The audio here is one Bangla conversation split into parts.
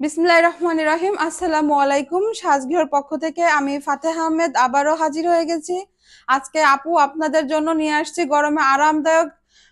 বিসমিল্লাহির রহমানির রহিম। আসসালামু আলাইকুম। সাজগৃহর পক্ষ থেকে আমি ফাতেহা আহমেদ আবারও হাজির হয়ে গেছি। আজকে আপু আপনাদের জন্য নিয়ে আসছি গরমে আরামদায়ক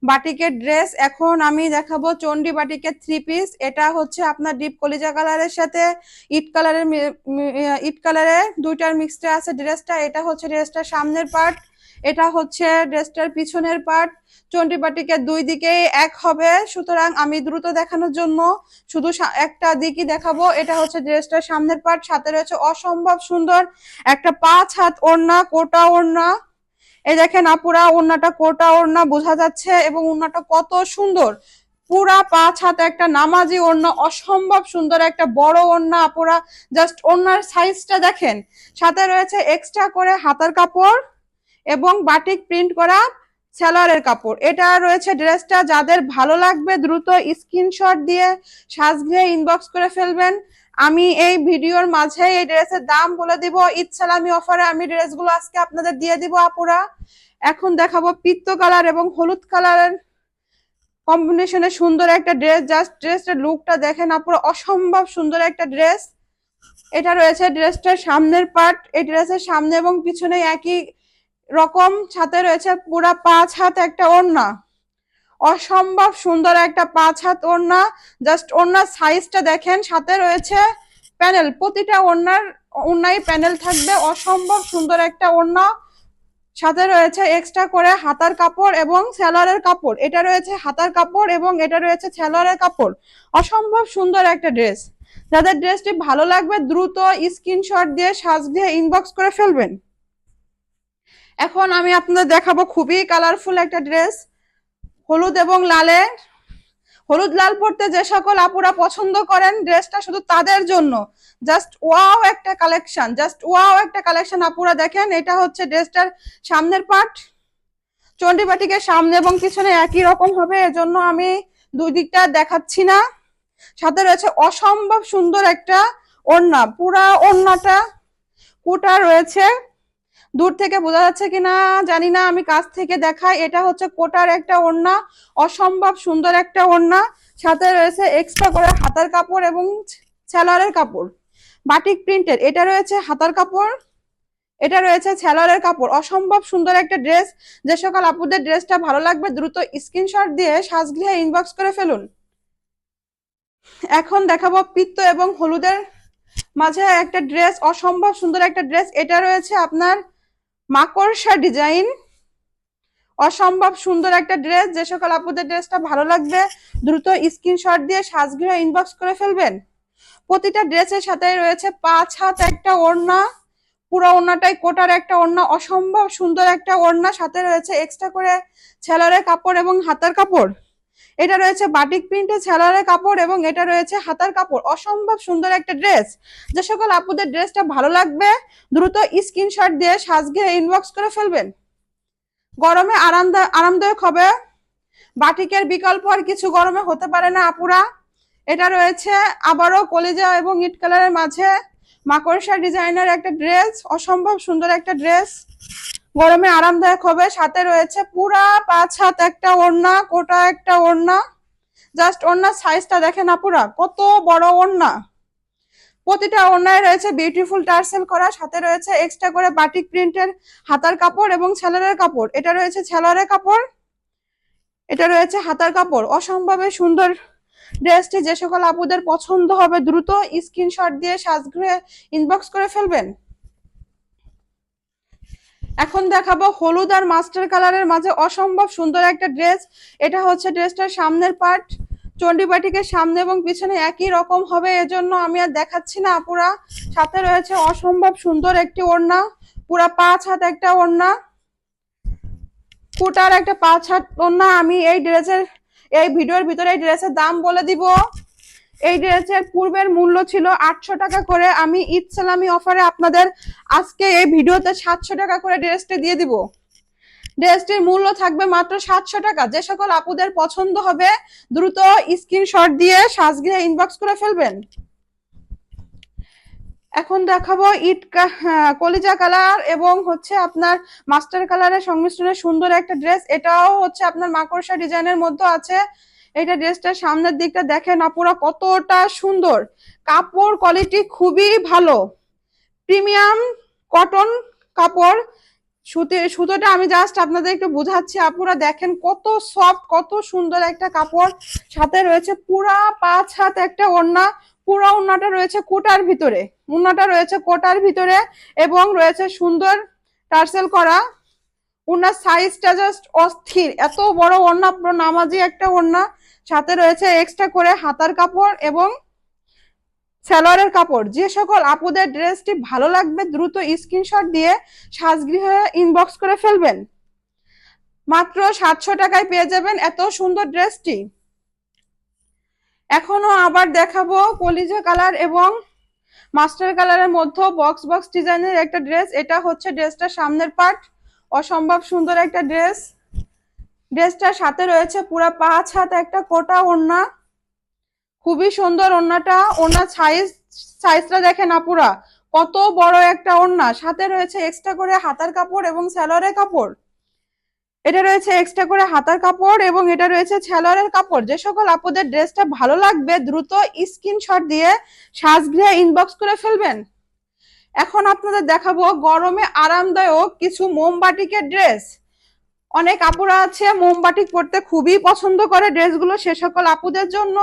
বাটিকের ড্রেস। এখন আমি দেখাবো চন্ডি বাটিকের থ্রি পিস। এটা হচ্ছে আপনার ডিপ কলিজা কালারের সাথে ইট কালারের দুইটার মিক্সড আছে ড্রেসটা। এটা হচ্ছে ড্রেসটার সামনের পার্ট, এটা হচ্ছে ড্রেসটার পিছনের পার্ট। চন্ডি বাটিকের দুই দিকেই এক হবে, সুতরাং আমি দ্রুত দেখানোর জন্য শুধু একটা দিকই দেখাবো। এটা হচ্ছে ড্রেসটার সামনের পার্ট, সাথে রয়েছে অসম্ভব সুন্দর একটা 5 হাত ওড়না, কোটা ওড়না। এই দেখেন আপুরা, ওড়নাটা কোটা ওড়না বোঝা যাচ্ছে এবং ওড়নাটা কত সুন্দর, পুরা 5 হাত একটা নামাজি ওড়না, অসম্ভব সুন্দর একটা বড় ওড়না আপুরা। জাস্ট ওড়নার সাইজটা দেখেন। সাথে রয়েছে এক্সট্রা করে হাতার কাপড় এবং বাটিক প্রিন্ট করা সেলারের কাপড়। এটা রয়েছে ড্রেসটা। যাদের ভালো লাগবে দ্রুত স্ক্রিনশট দিয়ে সাজগৃহে ইনবক্স করে ফেলবেন। আমি এই ভিডিওর মাঝে এই ড্রেসের দাম বলে দিব। ঈদ সালামি অফারে আমি ড্রেসগুলো আজকে আপনাদের দিয়ে দিব আপুরা। এখন দেখাবো পিত্ত কালার এবং হলুদ কালারের কম্বিনেশনে সুন্দর একটা ড্রেস। জাস্ট ড্রেসটার লুকটা দেখেন আপুরা, অসম্ভব সুন্দর একটা ড্রেস। এটা রয়েছে ড্রেসটার সামনের পার্ট। এই ড্রেসের সামনে এবং পিছনে একই রকম, সাথে রয়েছে পুরা 5 হাত একটা ওড়না, অসম্ভব সুন্দর একটা 5 হাত ওড়না। জাস্ট ওড়নার সাইজটা দেখেন। সাথে রয়েছে প্যানেল, প্রতিটা ওড়নায় প্যানেল থাকবে, অসম্ভব সুন্দর একটা ওড়না। সাথে রয়েছে এক্সট্রা করে হাতার কাপড় এবং সেলারের কাপড়। এটা রয়েছে হাতার কাপড় এবং এটা রয়েছে সেলারের কাপড়। অসম্ভব সুন্দর একটা ড্রেস। যাদের ড্রেসটি ভালো লাগবে দ্রুত স্ক্রিনশট দিয়ে সাজগৃহে ইনবক্স করে ফেলবেন। এখন আমি আপনাদের দেখাবো খুবই কালারফুল একটা ড্রেস, হলুদ এবং লালে। হলুদ লাল পরতে যে সকল আপুরা পছন্দ করেন, ড্রেসটা শুধু তাদের জন্য। জাস্ট ওয়াও একটা কালেকশন, জাস্ট ওয়াও একটা কালেকশন আপুরা দেখেন। এটা হচ্ছে ড্রেসটার সামনের পার্ট। চন্ডি বাটিকের সামনে এবং পিছনে একই রকম হবে, এজন্য আমি দুই দিকটা দেখাচ্ছি না। সাথে রয়েছে অসম্ভব সুন্দর একটা ওড়না, পুরা ওড়নাটা কোটা রয়েছে। দূর থেকে বোঝা যাচ্ছে কিনা জানি না, আমি কাছ থেকে দেখাই। এটা হচ্ছে কোটার একটা ওড়না, অসম্ভব সুন্দর একটা ওড়না। সাথে রয়েছে এক্সট্রা করে হাতার কাপড় এবং সেলারের কাপড়, বাটিক প্রিন্টের। এটা রয়েছে হাতার কাপড়, এটা রয়েছে সেলারের কাপড়। অসম্ভব সুন্দর একটা ড্রেস। যে সকল আপুদের ড্রেসটা ভালো লাগবে দ্রুত স্ক্রিনশট দিয়ে সাজগৃহে ইনবক্স করে ফেলুন। এখন দেখাবো পিত্ত এবং হলুদের মাঝে একটা ড্রেস, অসম্ভব সুন্দর একটা ড্রেস। এটা রয়েছে আপনার মাকড়সা ডিজাইন, অসম্ভব সুন্দর একটা ড্রেস। যে সকল আপুদের ড্রেসটা ভালো লাগবে দ্রুত স্ক্রিনশট দিয়ে সাজগৃহে ইনবক্স করে ফেলবেন। প্রতিটা ড্রেসের সাথে রয়েছে 5 হাত একটা ওড়না, পুরো ওড়নাটাই কোটার একটা ওড়না, অসম্ভব সুন্দর একটা ওড়না। সাথে রয়েছে এক্সট্রা করে ছেলারের কাপড় এবং হাতার কাপড়। এটা রয়েছে বাটিক প্রিন্টের ছেলারের কাপড় এবং এটা রয়েছে হাতার কাপড়। অসম্ভব সুন্দর একটা ড্রেস। যে সকল আপুদের ড্রেসটা ভালো লাগবে দ্রুত স্ক্রিনশট দিয়ে সাজগৃহে ইনবক্স করে ফেলবেন। গরমে আরামদায়ক হবে। বাটিকের বিকল্প আর কিছু গরমে হতে পারে না আপুরা। এটা রয়েছে আবারও কলিজা এবং ইট কালারের মাঝে মাকড়সা ডিজাইনের একটা ড্রেস, অসম্ভব সুন্দর একটা ড্রেস, গরমে আরামদায়ক হবে। সাথে রয়েছে পুরা 5 হাত একটা ওড়না, কোটা একটা ওড়না। জাস্ট ওড়নার সাইজটা দেখেন আপুরা, কত বড় ওড়না। প্রতিটা ওড়নায় রয়েছে বিউটিফুল টার্সেল করা। সাথে রয়েছে এক্সট্রা করে বাটিক প্রিন্টের হাতার কাপড় এবং সেলারের কাপড়। এটা রয়েছে সেলারের কাপড়, এটা রয়েছে হাতার কাপড়। অসম্ভব সুন্দর ড্রেসটি। যে সকল আপুদের পছন্দ হবে দ্রুত স্ক্রিনশট দিয়ে সাজগৃহে ইনবক্স করে ফেলবেন। এখন দেখাবো হলুদ আর মাস্টার কালারের মাঝে অসম্ভব সুন্দর একটা ড্রেস। এটা হচ্ছে ড্রেসটার সামনের পার্ট। চন্ডি বাটিকের সামনে এবং পিছনে একই রকম হবে, এজন্য আমি আর দেখাচ্ছি না আপুরা। সাথে রয়েছে অসম্ভব সুন্দর একটি ওড়না, পুরা 5 হাত একটা ওড়না, কোটার একটা 5 হাত ওড়না। আমি এই ভিডিওর ভিতরে এই ড্রেসের দাম বলে দিব। এই ড্রেসের পূর্বের মূল্য ছিল 800 টাকা করে। আমি ঈদ সালামি অফারে আপনাদের আজকে এই ভিডিওতে 700 টাকা করে ড্রেসটি দিয়ে দিব। ড্রেসটির মূল্য থাকবে মাত্র 700 টাকা। যে সকল আপুদের পছন্দ হবে দ্রুত স্ক্রিনশট দিয়ে সাজগৃহে ইনবক্স করে ফেলবেন। এখন দেখাবো কলিজা কালার এবং হচ্ছে আপনার মাস্টার কালারের সংমিশ্রণে সুন্দর একটা ড্রেস। এটাও হচ্ছে আপনার মাকড়সা ডিজাইনের মধ্যে আছে। এটা ড্রেসটার সামনের দিকটা দেখেন আপুরা কতটা সুন্দর, কাপড় কোয়ালিটি খুবই ভালো, প্রিমিয়াম কটন কাপড়। সুতোটা আমি জাস্ট আপনাদের একটু বুঝাচ্ছি, আপুরা দেখেন কত সফট, কত সুন্দর একটা কাপড়। সাথে রয়েছে পুরা 5 হাত একটা ওড়না, পুরা ওড়নাটা রয়েছে কোটার ভিতরে, ওড়নাটা রয়েছে কোটার ভিতরে এবং রয়েছে সুন্দর টার্সেল করা। ওড়নার সাইজটা জাস্ট অস্থির, এত বড় ওড়না, পুরো নামাজি একটা ওড়না। সাথে রয়েছে এক্সট্রা করে হাতার কাপড় এবং সালোয়ারের কাপড়। যে সকল আপুদের ড্রেসটি ভালো লাগবে দ্রুত স্ক্রিনশট দিয়ে সাজগৃহে ইনবক্স করে ফেলবেন। মাত্র 700 টাকায় পেয়ে যাবেন এত সুন্দর ড্রেসটি। এখনো আবার দেখাবো কলিজা কালার এবং মাস্টার কালারের মধ্যে বক্স বক্স ডিজাইনের একটা ড্রেস। এটা হচ্ছে ড্রেসটার সামনের পার্ট, অসম্ভব সুন্দর একটা ড্রেস। ড্রেসটার সাথে রয়েছে পুরা 5 হাত একটা কোটা ওড়না, খুবই সুন্দর ওড়নাটা। ওড়নার সাইজটা দেখেন আপুরা কত বড় একটা ওড়না। সাথে রয়েছে এক্সট্রা করে হাতার কাপড় এবং সালোয়ারের কাপড়। এটা রয়েছে এক্সট্রা করে হাতার কাপড় এবং এটা রয়েছে সালোয়ারের কাপড়। যে সকল আপুদের ড্রেসটা ভালো লাগবে দ্রুত স্ক্রিনশট দিয়ে সাজগৃহে ইনবক্স করে ফেলবেন। এখন আপনাদের দেখাবো গরমে আরামদায়ক কিছু মোমবাটিকের ড্রেস। অনেক আপুরা আছে মোমবাটিক পরতে খুবই পছন্দ করে ড্রেসগুলো, সে সকল আপুদের জন্য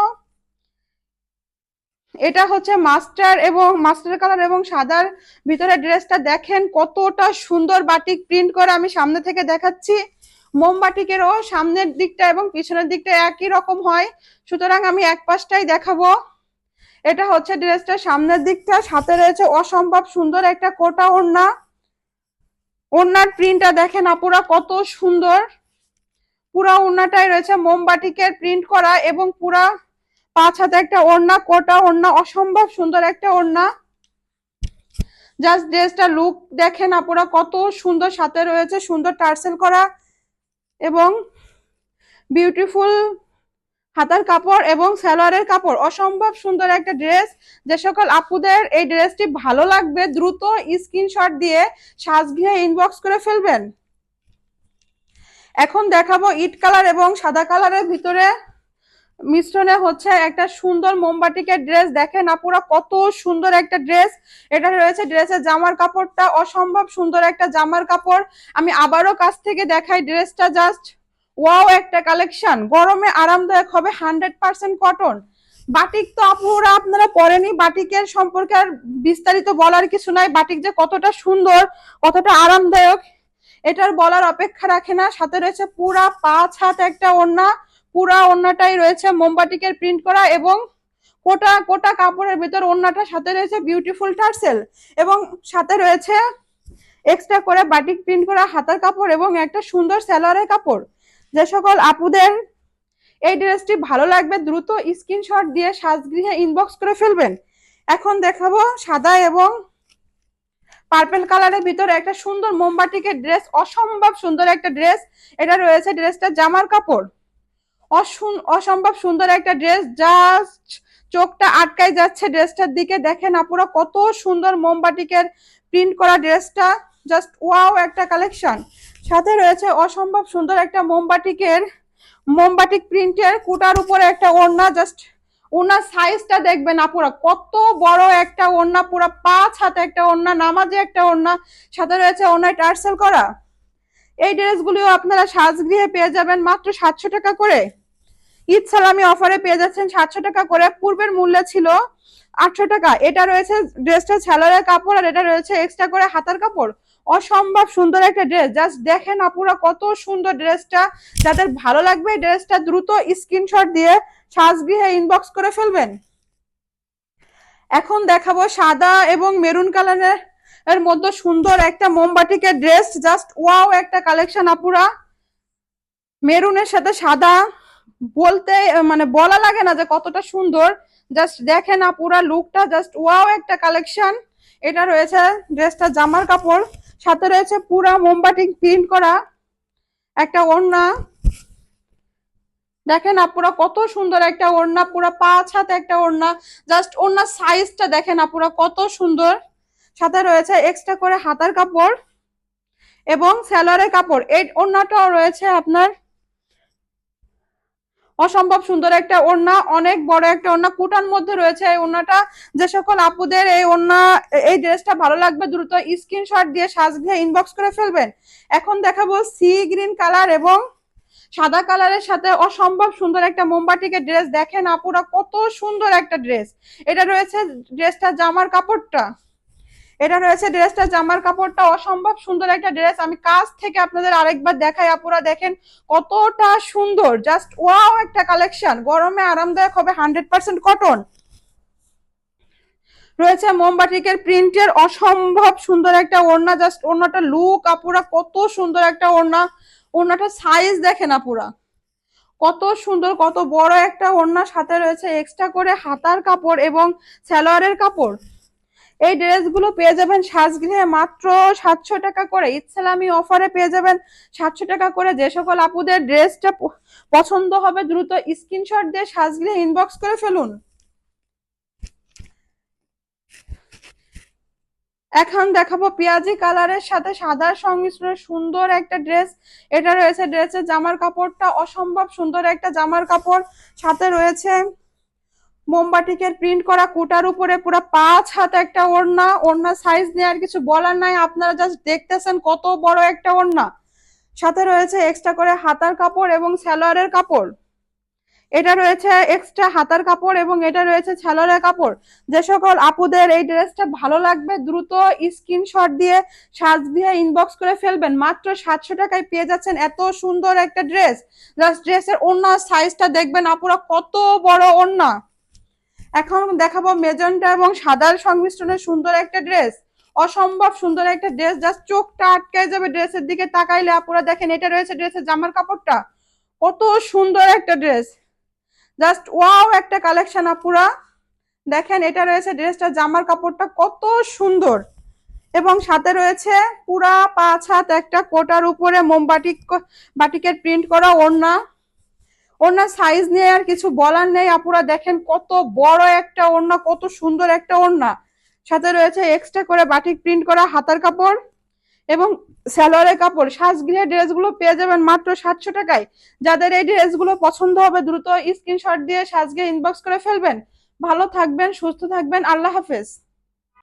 এটা হচ্ছে মাস্টার কালার এবং সাদার ভিতরে ড্রেসটা দেখেন কতটা সুন্দর বাটিক প্রিন্ট করে। আমি সামনে থেকে দেখাচ্ছি, মোমবাটিকেরও সামনের দিকটা এবং পিছনের দিকটা একই রকম হয়, সুতরাং আমি এক পাশটাই দেখাবো। এটা হচ্ছে ড্রেসটার সামনের দিকটা, সাথে রয়েছে অসম্ভব সুন্দর একটা কোটা ওড়না। ওড়নার প্রিন্টটা দেখেন আপুরা কত সুন্দর, পুরা ওড়নাটাই রয়েছে মোমবাটিকের প্রিন্ট করা এবং পুরা 5 হাতে একটা ওড়না, কোটা ওড়না, অসম্ভব সুন্দর একটা ওড়না। জাস্ট ড্রেসটা লুক দেখেন আপুরা কত সুন্দর, সাথে রয়েছে সুন্দর টার্সেল করা এবং বিউটিফুল হাতার কাপড় এবং সালোয়ারের কাপড়। অসম্ভব সুন্দর একটা ড্রেস। যে সকল আপুদের এই ড্রেসটি ভালো লাগবে দ্রুত স্ক্রিনশট দিয়ে সাজগৃহে ইনবক্স করে ফেলবেন। এখন দেখাবো ইট কালার এবং সাদা কালারের ভিতরে মিশ্রণে হচ্ছে একটা সুন্দর মোমবাটিকের ড্রেস। দেখেন আপুরা কত সুন্দর একটা ড্রেস। এটা রয়েছে ড্রেসের জামার কাপড়টা অসম্ভব সুন্দর একটা জামার কাপড়। আমি আবারও কাছ থেকে দেখাই ড্রেসটা, জাস্ট ওয়াও একটা কালেকশন। গরমে আরামদায়ক হবে, 100% কটন। বাটিক তো আপুরা আপনারা পরেনি, বাটিকের সম্পর্কে আর বিস্তারিত বলার কিছু নাই। বাটিক যে কতটা সুন্দর, কতটা আরামদায়ক এটার বলার অপেক্ষা রাখে না। সাথে রয়েছে পুরা 5 হাত একটা ওড়না, পুরা ওড়নাটাই রয়েছে মোমবাটিকের প্রিন্ট করা এবং কোটা কোটা কাপড়ের ভিতর ওড়নাটা, সাথে রয়েছে বিউটিফুল টার্সেল এবং সাথে রয়েছে এক্সট্রা করে বাটিক প্রিন্ট করা হাতার কাপড় এবং একটা সুন্দর সালোয়ারের কাপড়। যে সকল আপুদের এই ড্রেসটি ভালো লাগবে দ্রুত স্ক্রিনশট দিয়ে সাজগৃহে ইনবক্স করে ফেলবেন। এখন দেখাবো সাদা এবং পার্পল কালারের ভিতরে একটা সুন্দর মোমবাটিকের ড্রেস, অসম্ভব সুন্দর একটা ড্রেস। এটা রয়েছে ড্রেসটা জামার কাপড়, অসম্ভব সুন্দর একটা ড্রেস। জাস্ট চোখটা আটকায় যাচ্ছে ড্রেসটার দিকে। দেখেন আপুরা কত সুন্দর মোমবাটিকের প্রিন্ট করা ড্রেসটা, জাস্ট ওয়াও একটা কালেকশন। সাথে রয়েছে অসম্ভব সুন্দর একটা মোমবাটিক প্রিন্টের কোটার উপরে একটা ওড়না। জাস্ট ওনার সাইজটা দেখবেন আপুরা কত বড় একটা ওড়না, পুরো 5 হাতে একটা ওড়না, নামাজে একটা ওড়না, সাথে রয়েছে ওড়নায় টার্সেল করা। এই ড্রেসগুলিও আপনারা সাজগৃহে পেয়ে যাবেন মাত্র 700 টাকা করে। ঈদ সালামি অফারে পেয়ে যাচ্ছেন 700 টাকা করে, পূর্বের মূল্য ছিল 800 টাকা। এটা রয়েছে ড্রেসটা সালোয়ারের কাপড় আর এটা রয়েছে এক্সট্রা করে হাতার কাপড়। অসম্ভব সুন্দর একটা ড্রেস, জাস্ট দেখেন আপুরা কত সুন্দর ড্রেসটা। যাদের ভালো লাগবে ড্রেসটা দ্রুত স্ক্রিনশট দিয়ে সাজগৃহে ইনবক্স করে ফেলবেন। এখন দেখাবো সাদা এবং মেরুন কালারের মধ্যে সুন্দর একটা মোমবাটিকের ড্রেস, জাস্ট ওয়াও একটা কালেকশন আপুরা। মেরুনের সাথে সাদা বলতে মানে বলা লাগে না যে কতটা সুন্দর। জাস্ট দেখেন আপুরা লুকটা, জাস্ট ওয়াও একটা কালেকশন। এটা রয়েছে ড্রেসটা জামার কাপড়, সাথে রয়েছে পুরা মোমবাটিক প্রিন্ট করা একটা ওড়না। দেখেন আপুরা কত সুন্দর একটা ওড়না, পুরা 5 হাতে একটা ওড়না। জাস্ট ওড়নার সাইজটা দেখেন আপুরা কত সুন্দর। সাথে রয়েছে এক্সট্রা করে হাতার কাপড় এবং সালোয়ারের কাপড়। এই ওড়নাটাও রয়েছে আপনার অসম্ভব সুন্দর একটা ওড়না, অনেক বড় একটা ওড়না, কুটার মধ্যে রয়েছে এই ওড়নাটা। যে সকল আপুদের এই ওড়না এই ড্রেসটা ভালো লাগবে দ্রুত স্ক্রিনশট দিয়ে সাজ দিয়ে ইনবক্স করে ফেলবেন। এখন দেখাবো সি গ্রিন কালার এবং সাদা কালারের সাথে অসম্ভব সুন্দর একটা মোমবাটিকে ড্রেস। দেখেন আপুরা কত সুন্দর একটা ড্রেস। এটা রয়েছে ড্রেসটা জামার কাপড়টা, এটা রয়েছে ড্রেসটা জামার কাপড়টা, অসম্ভব সুন্দর একটা ড্রেস। আমি কাছ থেকে আপনাদের আরেকবার দেখাই, আপুরা দেখেন কতটা সুন্দর, জাস্ট ওয়াও একটা কালেকশন। গরমে আরামদায়ক হবে, 100% কটন। রয়েছে মোমবাটিকের প্রিন্টের অসম্ভব সুন্দর একটা ওড়না, জাস্ট ওড়নাটা লুক আপুরা কত সুন্দর একটা ওড়না। ওড়নাটা সাইজ দেখেন আপুরা কত সুন্দর, কত বড় একটা ওড়না। সাথে রয়েছে এক্সট্রা করে হাতার কাপড় এবং সালোয়ারের কাপড়। এই ড্রেসগুলো পেয়ে যাবেন সাজগৃহে মাত্র 700 টাকা করে, ইসলামি অফারে পেয়ে যাবেন 700 টাকা করে। যে সকল আপুদের ড্রেসটা পছন্দ হবে দ্রুত স্ক্রিনশট দিয়ে সাজগৃহে ইনবক্স করে ফেলুন। এখন দেখাবো পেঁয়াজি কালারের সাথে সাদার সংমিশ্রণে সুন্দর একটা ড্রেস। এটা রয়েছে ড্রেসের জামার কাপড়টা, অসম্ভব সুন্দর একটা জামার কাপড়। সাথে রয়েছে মোমবাটিকের প্রিন্ট করা কুটার উপরে পুরো 5 হাত একটা ওড়না। ওড়না সাইজ নিয়ে আর কিছু বলার নাই, আপনারা জাস্ট দেখতেছেন কত বড় একটা ওড়না। সাথে রয়েছে এক্সট্রা করে হাতার কাপড় এবং সালোয়ারের কাপড়। এটা রয়েছে এক্সট্রা হাতার কাপড় এবং এটা রয়েছে সালোয়ারের কাপড়। যে সকল আপুদের এই ড্রেসটা ভালো লাগবে দ্রুত স্ক্রিনশট দিয়ে সাজ দিয়ে ইনবক্স করে ফেলবেন। মাত্র 700 টাকায় পেয়ে যাচ্ছেন এত সুন্দর একটা ড্রেস। জাস্ট ড্রেসের ওড়না সাইজটা দেখবেন আপুরা কত বড় ওড়না। এখন দেখাবো মেজেন্টা এবং সাদার সংমিশ্রণে সুন্দর একটা ড্রেস, অসম্ভব সুন্দর একটা ড্রেস। জাস্ট চোখটা আটকে যাবে ড্রেসের দিকে তাকাইলে আপুরা। দেখেন এটা রয়েছে ড্রেসের জামার কাপড়টা, কত সুন্দর একটা ড্রেস, জাস্ট ওয়াও একটা কালেকশন আপুরা। দেখেন এটা রয়েছে ড্রেসটা জামার কাপড়টা কত সুন্দর এবং সাথে রয়েছে পুরা 5 হাত একটা কোটার উপরে মোমবাটিক বাটিকের প্রিন্ট করা ওড়না। ওড়নার সাইজ নিয়ে আর কিছু বলার নেই আপুরা, দেখেন কত বড় একটা ওড়না, কত সুন্দর একটা ওড়না। সাথে রয়েছে এক্সট্রা করে বাটিক প্রিন্ট করা হাতার কাপড় এবং সালোয়ারের কাপড়। সাজগৃহের ড্রেসগুলো পেয়ে যাবেন মাত্র 700 টাকায়। যাদের এই ড্রেসগুলো পছন্দ হবে দ্রুত স্ক্রিনশট দিয়ে সাজগৃহে ইনবক্স করে ফেলবেন। ভালো থাকবেন, সুস্থ থাকবেন, আল্লাহ হাফেজ।